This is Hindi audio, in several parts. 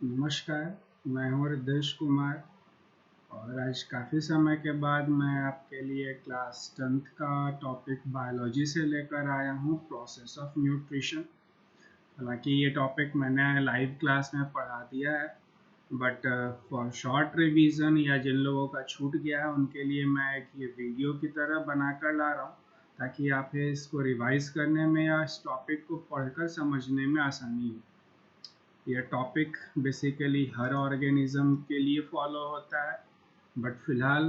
नमस्कार, मैं हूँ रिद्धेश कुमार और आज काफ़ी समय के बाद मैं आपके लिए क्लास 10th का टॉपिक बायोलॉजी से लेकर आया हूँ, प्रोसेस ऑफ न्यूट्रिशन। हालांकि ये टॉपिक मैंने लाइव क्लास में पढ़ा दिया है, बट फॉर शॉर्ट रिवीजन या जिन लोगों का छूट गया है उनके लिए मैं एक ये वीडियो की तरह बनाकर ला रहा हूँ, ताकि आप इसको रिवाइज करने में या इस टॉपिक को पढ़कर समझने में आसानी हो। यह टॉपिक बेसिकली हर ऑर्गेनिज्म के लिए फॉलो होता है, बट फिलहाल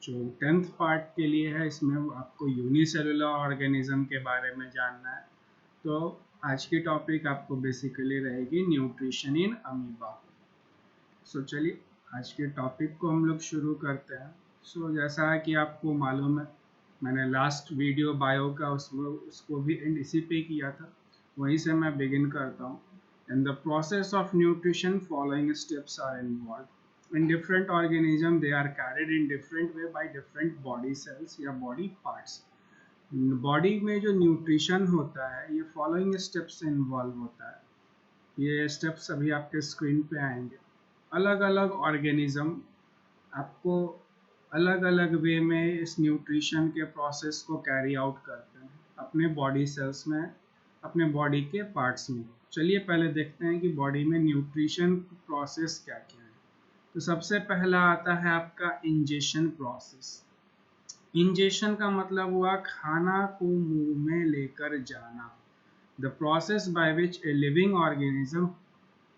जो 10th पार्ट के लिए है इसमें आपको यूनिसेलुलर ऑर्गेनिज्म के बारे में जानना है। तो आज की टॉपिक आपको बेसिकली रहेगी न्यूट्रिशन इन अमीबा। सो चलिए आज के टॉपिक को हम लोग शुरू करते हैं। सो जैसा कि आपको मालूम है, मैंने लास्ट वीडियो बायो का उसको भी एंड इसी पे किया था, वहीं से मैं बिगिन करता हूँ। In the process of nutrition, following steps are involved. In different organisms, they are carried in different way by different body cells या body parts. बॉडी में जो न्यूट्रिशन होता है ये फॉलोइंग स्टेप्स से इन्वॉल्व होता है। ये स्टेप्स अभी आपके स्क्रीन पे आएंगे। अलग अलग ऑर्गेनिज्म आपको अलग अलग वे में इस न्यूट्रिशन के प्रोसेस को कैरी आउट करते हैं अपने बॉडी सेल्स में, अपने बॉडी के पार्ट्स में। चलिए पहले देखते हैं कि बॉडी में न्यूट्रिशन प्रोसेस क्या क्या है। तो सबसे पहला आता है आपका इंजेशन प्रोसेस। इंजेशन का मतलब हुआ खाना को मुंह में लेकर जाना। The process by which a living organism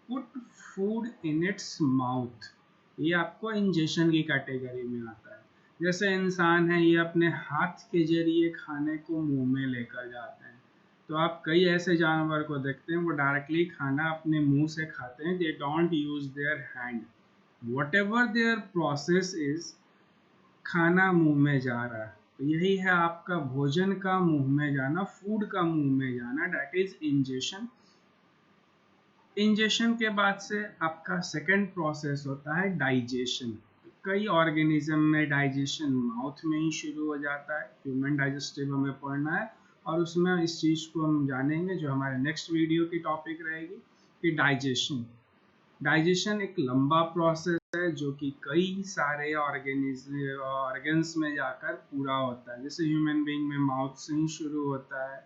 put food in its mouth, ये आपको इंजेशन की कैटेगरी में आता है। जैसे इंसान है, ये अपने हाथ के जरिए खाने को मुंह में लेकर जाते हैं। तो आप कई ऐसे जानवर को देखते हैं वो डायरेक्टली खाना अपने मुंह से खाते हैं। They don't use their hand, what ever their process is, खाना मुंह में जा रहा है। तो यही है आपका भोजन का मुंह में जाना, फूड का मुंह में जाना, दैट इज इंजेशन। इंजेशन के बाद से आपका सेकेंड प्रोसेस होता है डाइजेशन। कई ऑर्गेनिज्म में डाइजेशन माउथ में ही शुरू हो जाता है। ह्यूमन डाइजेस्टिव हमें पढ़ना है और उसमें इस चीज़ को हम जानेंगे, जो हमारे नेक्स्ट वीडियो की टॉपिक रहेगी कि डाइजेशन एक लंबा प्रोसेस है जो कि कई सारे ऑर्गन्स में जाकर पूरा होता है। जैसे ह्यूमन बीइंग में माउथ से ही शुरू होता है,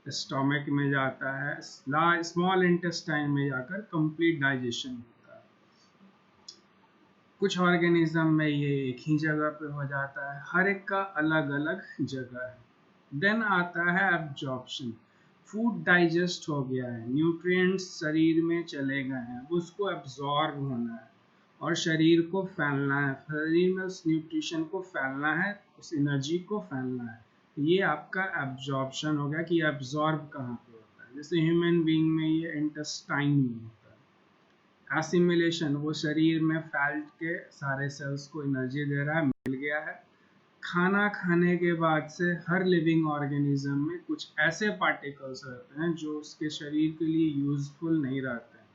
स्टोमक में जाता है, स्मॉल इंटेस्टाइन में जाकर कंप्लीट डाइजेशन होता है। कुछ ऑर्गेनिज्म में ये एक ही जगह पे हो जाता है, हर एक का अलग अलग जगह है। देन आता है एब्जॉर्प्शन। फूड डाइजेस्ट हो गया है, न्यूट्रिएंट्स शरीर में चले गए हैं, उसको एब्जॉर्ब होना है और शरीर को फैलना है। शरीर में उस न्यूट्रिशन को फैलना है, उस एनर्जी को फैलना है। ये आपका एब्जॉर्प्शन हो गया कि एब्जॉर्ब कहाँ पे होता है। जैसे ह्यूमन बीइंग में ये इंटेस्टाइन में होता है। एसिमिलेशन, वो शरीर में फैल के सारे सेल्स को एनर्जी दे रहा है, मिल गया है। खाना खाने के बाद से हर लिविंग ऑर्गेनिज्म में कुछ ऐसे पार्टिकल्स रहते हैं जो उसके शरीर के लिए यूजफुल नहीं रहते हैं,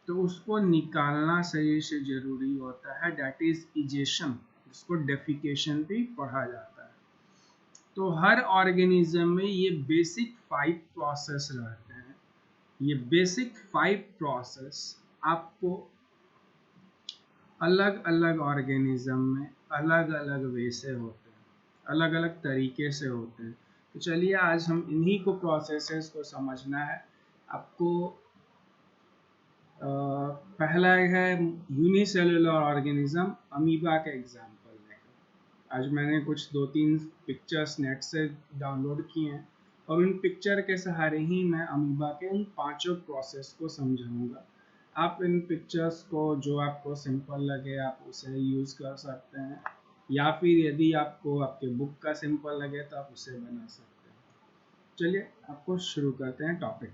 तो उसको निकालना शरीर से जरूरी होता है, दैट इज इजेशन, जिसको डेफिकेशन भी पढ़ा जाता है। तो हर ऑर्गेनिज्म में ये बेसिक 5 प्रोसेस रहते हैं। ये बेसिक 5 प्रोसेस आपको अलग अलग ऑर्गेनिज्म में अलग अलग वे से होते हैं, अलग अलग तरीके से होते हैं। तो चलिए आज हम इन्हीं को प्रोसेसेस को समझना है। आपको पहला है यूनिसेलुलर ऑर्गेनिज्म, अमीबा का एग्जाम्पल लेकर। आज मैंने कुछ 2-3 पिक्चर्स नेट से डाउनलोड किए हैं और उन पिक्चर के सहारे ही मैं अमीबा के उन 5 प्रोसेस को समझाऊंगा। आप इन पिक्चर्स को जो आपको सिंपल लगे आप उसे यूज़ कर सकते हैं, या फिर यदि आपको आपके बुक का सिंपल लगे तो आप उसे बना सकते हैं। चलिए आपको शुरू करते हैं टॉपिक।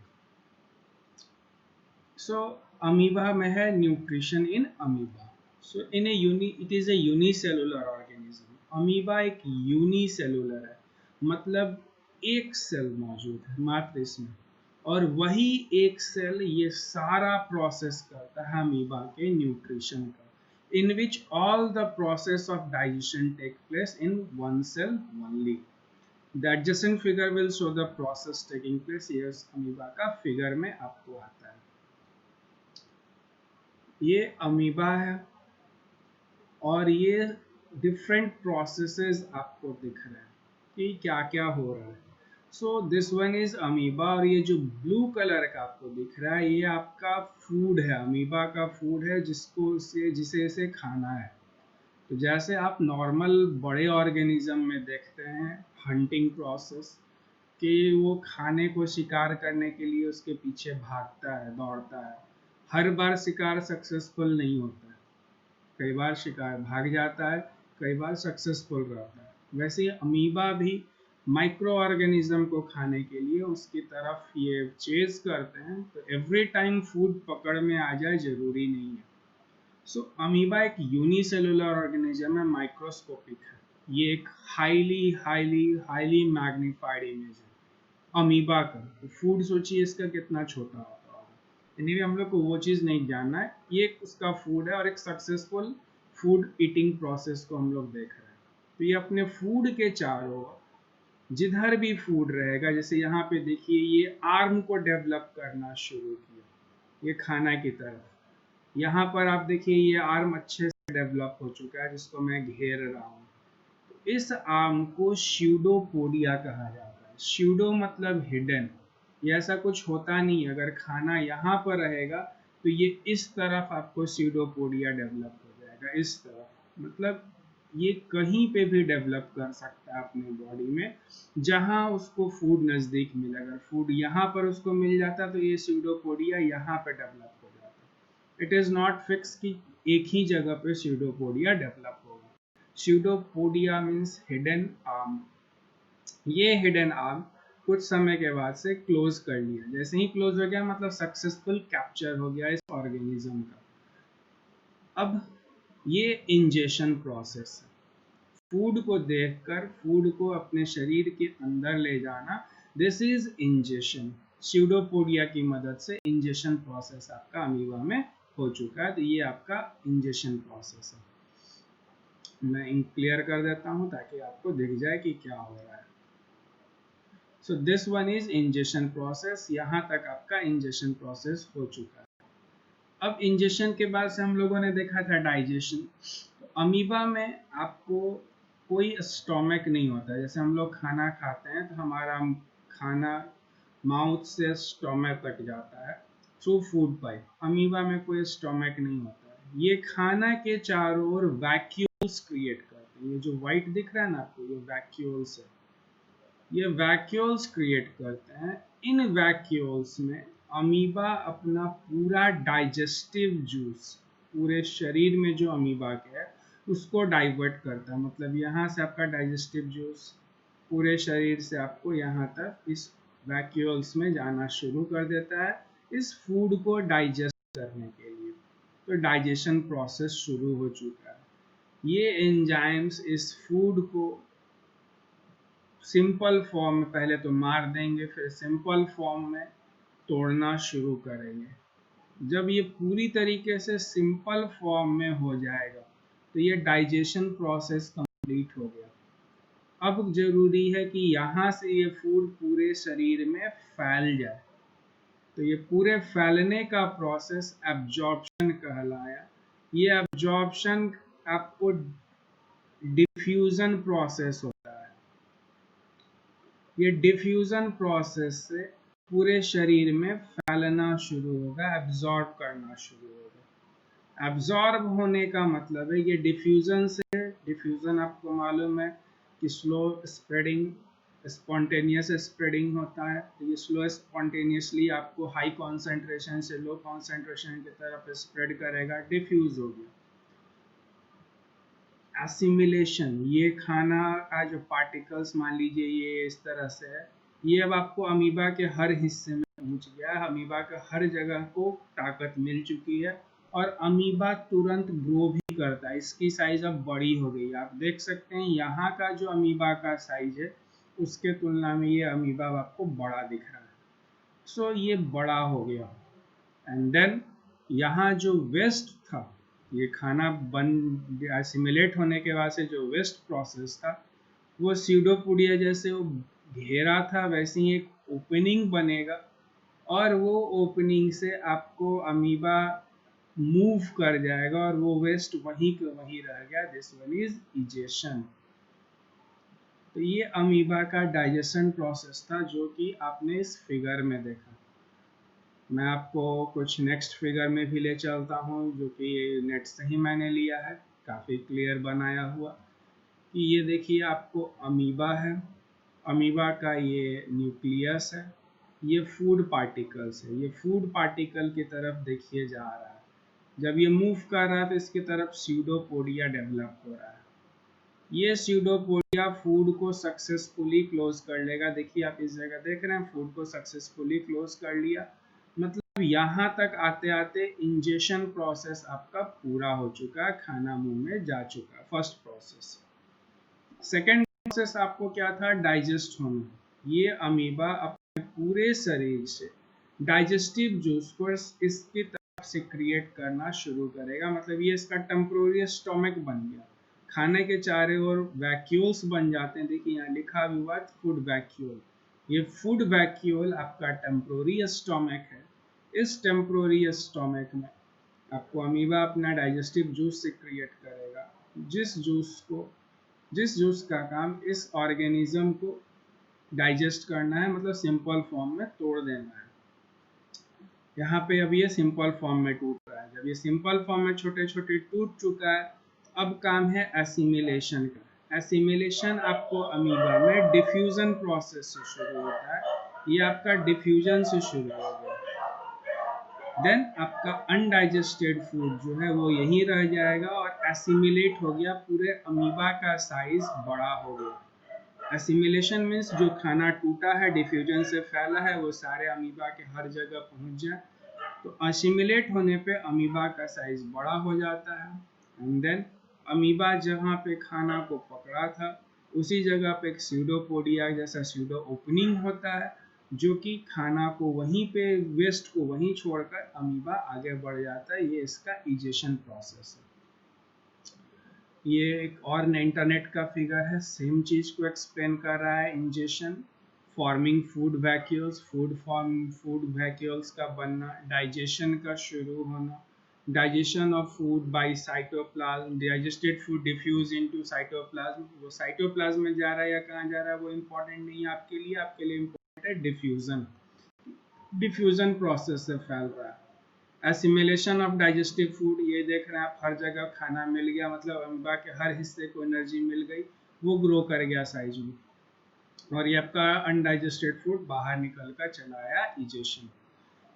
सो अमीबा में है nutrition in amoeba. So in A it is a unicellular organism. Amoeba एक यूनिसेलुलर है, मतलब एक सेल मौजूद है मात्र इसमें, और वही एक सेल ये सारा प्रोसेस करता है अमीबा के न्यूट्रिशन का, in which all the process of digestion take place in one cell only. The adjacent figure will show the process taking place. Yes, amoeba का फिगर में आपको आता है। ये अमीबा है और ये डिफरेंट प्रोसेसेस आपको दिख रहे हैं कि क्या क्या हो रहा है। So this one is amoeba, और ये जो ब्लू कलर का आपको दिख रहा है ये आपका फूड है, अमीबा का फूड है जिसे इसे खाना है। तो जैसे आप नॉर्मल बड़े ऑर्गेनिज्म में देखते हैं हंटिंग प्रोसेस कि वो खाने को शिकार करने के लिए उसके पीछे भागता है, दौड़ता है। हर बार शिकार सक्सेसफुल नहीं होता है, कई बार शिकार भाग जाता है, कई बार सक्सेसफुल रहता है। वैसे ही अमीबा भी माइक्रो ऑर्गेनिज्म को खाने के लिए उसकी तरफ ये चेज करते हैं, तो एवरी टाइम फूड पकड़ में आ जाए जरूरी नहीं है। सो अमीबा एक यूनिसेलुलर ऑर्गेनिज्म है, माइक्रोस्कोपिक है। ये एक highly highly highly magnified image है अमीबा का। तो फूड सोचिए इसका कितना छोटा होता होगा। एनीवे हम लोग को वो चीज़ नहीं जानना है, ये उसका फूड है और एक सक्सेसफुल फूड ईटिंग प्रोसेस को हम लोग देख रहे हैं। तो ये अपने फूड के चारों ओर जिधर भी फूड रहेगा, जैसे यहाँ पे देखिए ये आर्म को डेवलप करना शुरू किया ये खाना की तरफ। यहाँ पर आप देखिए ये आर्म अच्छे से डेवलप हो चुका है जिसको मैं घेर रहा हूँ। इस आर्म को स्यूडोपोडिया कहा जाता है। स्यूडो मतलब हिडन, ये ऐसा कुछ होता नहीं है। अगर खाना यहाँ पर रहेगा तो ये इस तरफ आपको स्यूडोपोडिया डेवलप हो जाएगा, इस तरफ। मतलब ये कहीं पे भी डेवलप कर सकता है अपने बॉडी में जहाँ उसको फूड नज़दीक मिले। अगर फूड यहाँ पर उसको मिल जाता तो ये स्यूडोपोडिया यहाँ पे डेवलप हो जाता। इट इज़ नॉट फिक्स कि एक ही जगह पे स्यूडोपोडिया डेवलप होगा। Pseudopodia means hidden arm. ये हिडन आर्म कुछ समय के बाद से क्लोज कर लिया। जैसे ही क्लोज हो गया मतलब सक्सेसफुल कैप्चर हो गया इस ऑर्गेनिज्म का। अब ये इंजेशन प्रोसेस है, फूड को देखकर फूड को अपने शरीर के अंदर ले जाना, दिस इज इंजेशन। स्यूडोपोडिया की मदद से इंजेशन प्रोसेस आपका अमीबा में हो चुका है। तो ये आपका इंजेशन प्रोसेस है। मैं क्लियर कर देता हूँ ताकि आपको दिख जाए कि क्या हो रहा है। So this one is ingestion process. यहाँ तक आपका इंजेशन प्रोसेस हो चुका है। अब इंजेशन के बाद से हम लोगों ने देखा था डाइजेशन। तो अमीबा में आपको कोई स्टोमक नहीं होता। जैसे हम लोग खाना खाते हैं तो हमारा खाना माउथ से स्टोमक तक जाता है थ्रू फूड पाइप। अमीबा में कोई स्टोमक नहीं होता है। ये खाना के चारों ओर वैक्यूल्स क्रिएट करते हैं। ये जो व्हाइट दिख रहा है ना आपको, ये वैक्यूल्स है। ये वैक्यूल्स क्रिएट करते हैं। इन वैक्यूल्स में अमीबा अपना पूरा डाइजेस्टिव जूस पूरे शरीर में जो अमीबा के है उसको डाइवर्ट करता है। मतलब यहाँ से आपका डाइजेस्टिव जूस पूरे शरीर से आपको यहाँ तक इस वैक्यूल्स में जाना शुरू कर देता है इस फूड को डाइजेस्ट करने के लिए। तो डाइजेशन प्रोसेस शुरू हो चुका है। ये एंजाइम्स इस फूड को सिंपल फॉर्म में पहले तो मार देंगे, फिर सिंपल फॉर्म में तोड़ना शुरू करेंगे। जब ये पूरी तरीके से सिंपल फॉर्म में हो जाएगा तो ये डाइजेशन प्रोसेस कंप्लीट हो गया। अब जरूरी है कि यहाँ से ये फूड पूरे शरीर में फैल जाए। तो ये पूरे फैलने का प्रोसेस एब्जॉर्प्शन कहलाया। ये एब्जॉर्प्शन आपको डिफ्यूजन प्रोसेस होता है। ये डिफ्यूजन प्रोसेस से पूरे शरीर में फैलना शुरू होगा, एब्जॉर्ब करना शुरू होगा। एब्जॉर्ब होने का मतलब है ये डिफ्यूजन से, डिफ्यूजन आपको मालूम है कि स्लो स्प्रेडिंग स्पॉन्टेनियस स्प्रेडिंग होता है। तो ये स्लो स्पॉन्टेनियसली आपको हाई कॉन्सेंट्रेशन से लो कॉन्सेंट्रेशन की तरफ स्प्रेड करेगा, डिफ्यूज हो गया। एसिमिलेशन, ये खाना का जो पार्टिकल्स मान लीजिए ये इस तरह से है, ये अब आपको अमीबा के हर हिस्से में पहुंच गया है। अमीबा के हर जगह को ताकत मिल चुकी है और अमीबा तुरंत ग्रो भी करता है। इसकी साइज अब बड़ी हो गई है। आप देख सकते हैं यहाँ का जो अमीबा का साइज है उसके तुलना में ये अमीबा आपको बड़ा दिख रहा है। सो ये बड़ा हो गया। एंड देन यहाँ जो वेस्ट था, ये खाना बन एसिमिलेट होने के बाद से जो वेस्ट प्रोसेस था वो स्यूडोपोडिया जैसे वो घेरा था वैसे ही एक ओपनिंग बनेगा और वो ओपनिंग से आपको अमीबा मूव कर जाएगा और वो वेस्ट वहीं के वहीं रह गया। This one is egestion. तो ये अमीबा का डाइजेशन प्रोसेस था जो कि आपने इस फिगर में देखा। मैं आपको कुछ नेक्स्ट फिगर में भी ले चलता हूँ जो कि नेट से ही मैंने लिया है, काफ़ी क्लियर बनाया हुआ। कि ये देखिए आपको अमीबा है, अमीबा का ये न्यूक्लियस है, ये फूड पार्टिकल्स है, ये फूड पार्टिकल की तरफ देखिए जा रहा है। जब ये मूव कर रहा है तो इसकी तरफ स्यूडोपोडिया डेवलप हो रहा है। ये स्यूडोपोडिया फूड को सक्सेसफुली क्लोज कर लेगा। देखिए आप इस जगह देख रहे हैं, फूड को सक्सेसफुली क्लोज कर लिया। मतलब यहाँ तक आते आते इंजेशन प्रोसेस आपका पूरा हो चुका है, खाना मुंह में जा चुका है, फर्स्ट प्रोसेस। सेकेंड प्रोसेस आपको क्या था, डाइजेस्ट होना। ये अमीबा अपने पूरे शरीर से डाइजेस्टिव जूस को इसकी तरफ से क्रिएट करना शुरू करेगा। मतलब ये इसका टेम्पोररी स्टोमक बन गया। खाने के चारों ओर वैक्यूल्स बन जाते हैं। देखिए यहाँ लिखा हुआ है फूड वैक्यूल। ये फूड वैक्यूल आपका टेम्पोररी स्टोमक है। इस टेम्पोररी स्टोमक में आपको अमीबा अपना डाइजेस्टिव जूस से क्रिएट करेगा, जिस जूस का काम इस ऑर्गेनिज्म को डाइजेस्ट करना है, मतलब सिंपल फॉर्म में तोड़ देना है। यहाँ पे अब ये सिंपल फॉर्म में टूट रहा है। जब ये सिंपल फॉर्म में छोटे छोटे टूट चुका है, अब काम है एसिमिलेशन का। एसिमिलेशन आपको अमीबा में डिफ्यूजन प्रोसेस से शुरू होता है। ये आपका डिफ्यूजन से शुरू हो गया। देन आपका अनडाइजेस्टेड फूड जो है वो यहीं रह जाएगा और एसिमिलेट हो गया, पूरे अमीबा का साइज बड़ा हो गया। एसिमिलेशन मीन्स जो खाना टूटा है, डिफ्यूजन से फैला है, वो सारे अमीबा के हर जगह पहुंच जाए। तो एसिमिलेट होने पे अमीबा का साइज बड़ा हो जाता है। एंड देन अमीबा जहाँ पे खाना को पकड़ा था उसी जगह पे एक स्यूडोपोडिया जैसा स्यूडो ओपनिंग होता है, जो कि खाना को वहीं पे, वेस्ट को वहीं छोड़कर अमीबा आगे बढ़ जाता है। ये इसका इजेशन प्रोसेस है। ये एक और इंटरनेट का फिगर है, सेम चीज को एक्सप्लेन कर रहा है। Ingestion, forming food vacuoles, food vacuoles का बनना, डाइजेशन का शुरू होना, digestion of food by cytoplasm, digested food diffuse into cytoplasm. वो साइटोप्लाज्म में जा रहा है या कहाँ जा रहा है वो इम्पोर्टेंट नहीं है आपके लिए। आपके लिए इम्पोर्टेंट है डिफ्यूजन। डिफ्यूजन प्रोसेस से फैल रहा है। एसिमिलेशन ऑफ डाइजेस्टिव फूड, ये देख रहे हैं आप, हर जगह खाना मिल गया, मतलब अमीबा के हर हिस्से को एनर्जी मिल गई, वो ग्रो कर गया साइज में, और ये आपका अनडाइजेस्टेड फूड बाहर निकल कर चला आया, इजेशन।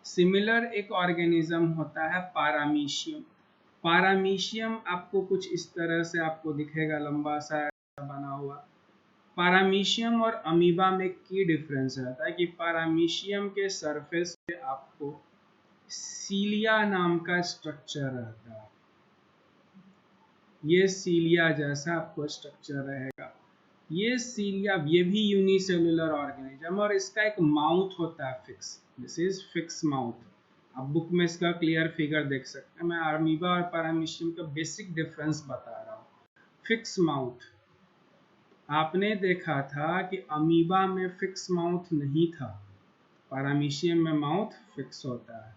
सिमिलर एक ऑर्गेनिज्म होता है पारामीशियम। पारामीशियम आपको कुछ इस तरह से आपको दिखेगा, लंबा सा बना हुआ। पारामीशियम और अमीबा में की डिफरेंस रहता है कि पारामीशियम के सरफेस पे आपको सीलिया नाम का स्ट्रक्चर रहता है। ये सीलिया जैसा आपको स्ट्रक्चर रहेगा। ये सीलिया, ये भी यूनिसेलुलर ऑर्गेनिज्म, और इसका एक माउथ होता है fix. This is fix mouth. आप बुक में इसका क्लियर फिगर देख सकते हैं। मैं अमीबा और पारामीशियम का बेसिक डिफरेंस बता रहा हूँ। फिक्स माउथ, आपने देखा था कि अमीबा में फिक्स माउथ नहीं था, पारामीशियम में माउथ फिक्स होता है।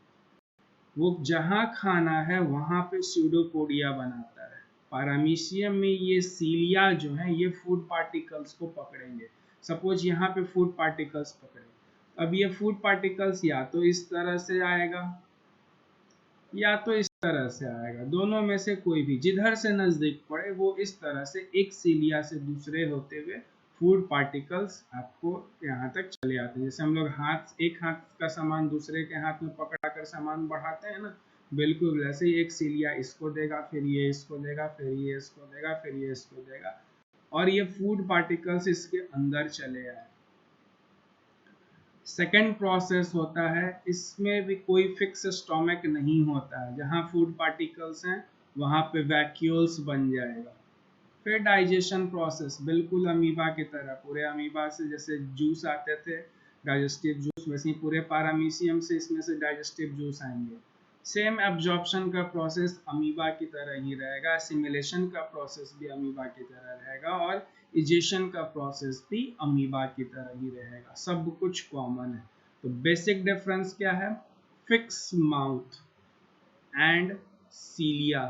वो जहाँ खाना है वहाँ पे स्यूडोपोडिया बनाता है। पारामीशियम में ये सीलिया जो है ये फूड पार्टिकल्स को पकड़ेंगे। सपोज यहाँ पे फूड पार्टिकल्स पकड़े, अब ये फूड पार्टिकल्स या तो इस तरह से आएगा या तो इस तरह से आएगा, दोनों में से कोई भी, जिधर से नजदीक पड़े वो इस तरह से एक सीलिया से दूसरे होते हुए फूड पार्टिकल्स आपको यहाँ तक चले आते हैं। जैसे हम लोग एक हाथ का सामान दूसरे के हाथ में पकड़ा कर सामान बढ़ाते हैं ना, बिल्कुल वैसे ही एक सीलिया इसको देगा, फिर ये इसको देगा, फिर ये इसको देगा, फिर ये इसको देगा, और ये फूड पार्टिकल्स इसके अंदर चले आए। सेकेंड प्रोसेस होता है, इसमें भी कोई फिक्स स्टोमक नहीं होता है। जहाँ फूड पार्टिकल्स हैं वहाँ पे वैक्यूल्स बन जाएगा। फिर डाइजेशन प्रोसेस, बिल्कुल अमीबा की तरह, पूरे अमीबा से जैसे जूस आते थे डाइजेस्टिव जूस, वैसे ही पूरे पारामीशियम से इसमें से डाइजेस्टिव जूस आएंगे। सेम एब्जॉर्प्शन का प्रोसेस अमीबा की तरह ही रहेगा, सिमुलेशन का प्रोसेस भी अमीबा की तरह रहेगा, और इजेशन का प्रोसेस भी अमीबा की तरह ही रहेगा। सब कुछ कॉमन है। तो बेसिक डिफरेंस क्या है, फिक्स माउथ एंड सीलिया,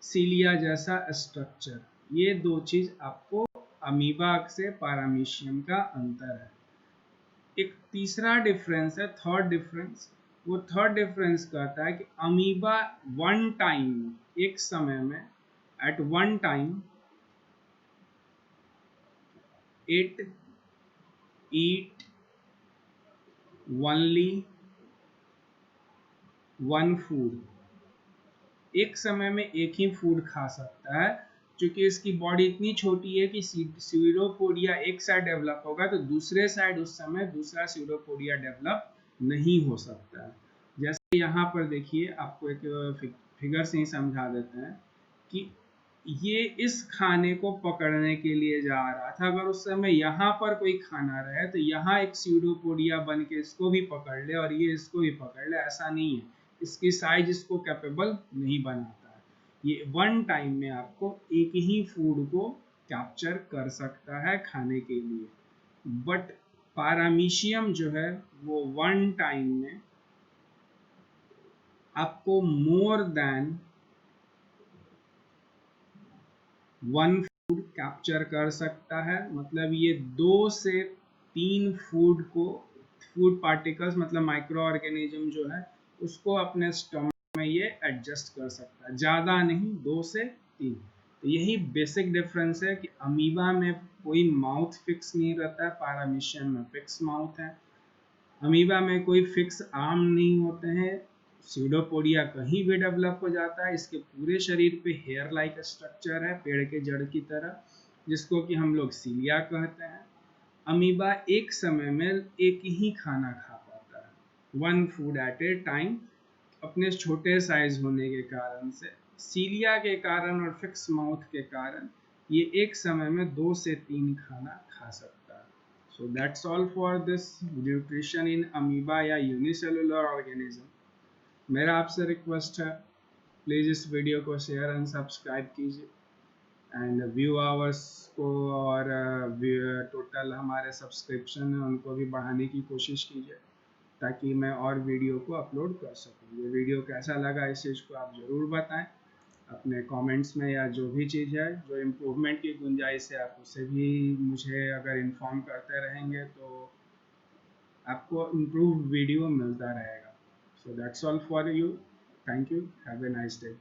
सीलिया जैसा स्ट्रक्चर। ये दो चीज आपको अमीबा से पैरामीशियम का अंतर है। एक तीसरा डिफरेंस है, थर्ड डिफरेंस। वो थर्ड डिफरेंस कहता है कि अमीबा वन टाइम, एक समय में, at one time it eat only one food. एक समय में एक ही फूड खा सकता है। क्योंकि इसकी बॉडी इतनी छोटी है कि स्यूडोपोडिया एक साइड डेवलप होगा तो दूसरे साइड उस समय दूसरा स्यूडोपोडिया डेवलप नहीं हो सकता है। जैसे यहाँ पर देखिए, आपको एक फिगर से ही समझा देते हैं कि ये इस खाने को पकड़ने के लिए जा रहा था। अगर उस समय यहाँ पर कोई खाना रहे तो यहाँ एक स्यूडोपोडिया बन के इसको भी पकड़ ले और ये इसको भी पकड़ ले, ऐसा नहीं है। इसकी साइज इसको कैपेबल नहीं बनाता है। ये वन टाइम में आपको एक ही फूड को कैप्चर कर सकता है खाने के लिए। बट पैरामीशियम जो है वो वन टाइम में आपको more than one food capture कर सकता है। मतलब ये 2 से 3 फूड पार्टिकल्स, मतलब माइक्रो ऑर्गेनिज्म जो है उसको अपने स्टमक में ये एडजस्ट कर सकता है, ज़्यादा नहीं, 2 से 3। तो यही बेसिक डिफरेंस है कि अमीबा में कोई माउथ फिक्स नहीं रहता है, पैरामीशियम में फिक्स माउथ है। अमीबा में कोई फिक्स आर्म नहीं होते हैं। स्यूडोपोडिया कहीं भी डेवलप हो जाता है। इसके पूरे शरीर पे हेयर लाइक स्ट्रक्चर है, पेड़ के जड़ की तरह, जिसको कि हम लोग सीलिया कहते हैं। अमीबा एक समय में एक ही खाना खा पाता है, one food at A time, अपने छोटे साइज होने के कारण से। सीलिया के कारण और फिक्स माउथ के कारण ये एक समय में 2 से 3 खाना खा सकता है। So that's all for this nutrition in amoeba या यूनिसेलुलर ऑर्गेनिज्म। मेरा आपसे रिक्वेस्ट है, प्लीज़ इस वीडियो को शेयर एंड सब्सक्राइब कीजिए एंड व्यू आवर्स को और टोटल हमारे सब्सक्रिप्शन है उनको भी बढ़ाने की कोशिश कीजिए ताकि मैं और वीडियो को अपलोड कर सकूँ। ये वीडियो कैसा लगा इस चीज़ को आप ज़रूर बताएं अपने कमेंट्स में, या जो भी चीज़ है जो इम्प्रूवमेंट की गुंजाइश है आप उसे भी मुझे अगर इन्फॉर्म करते रहेंगे तो आपको इम्प्रूव वीडियो मिलता रहेगा। So that's all for you, thank you, have a nice day.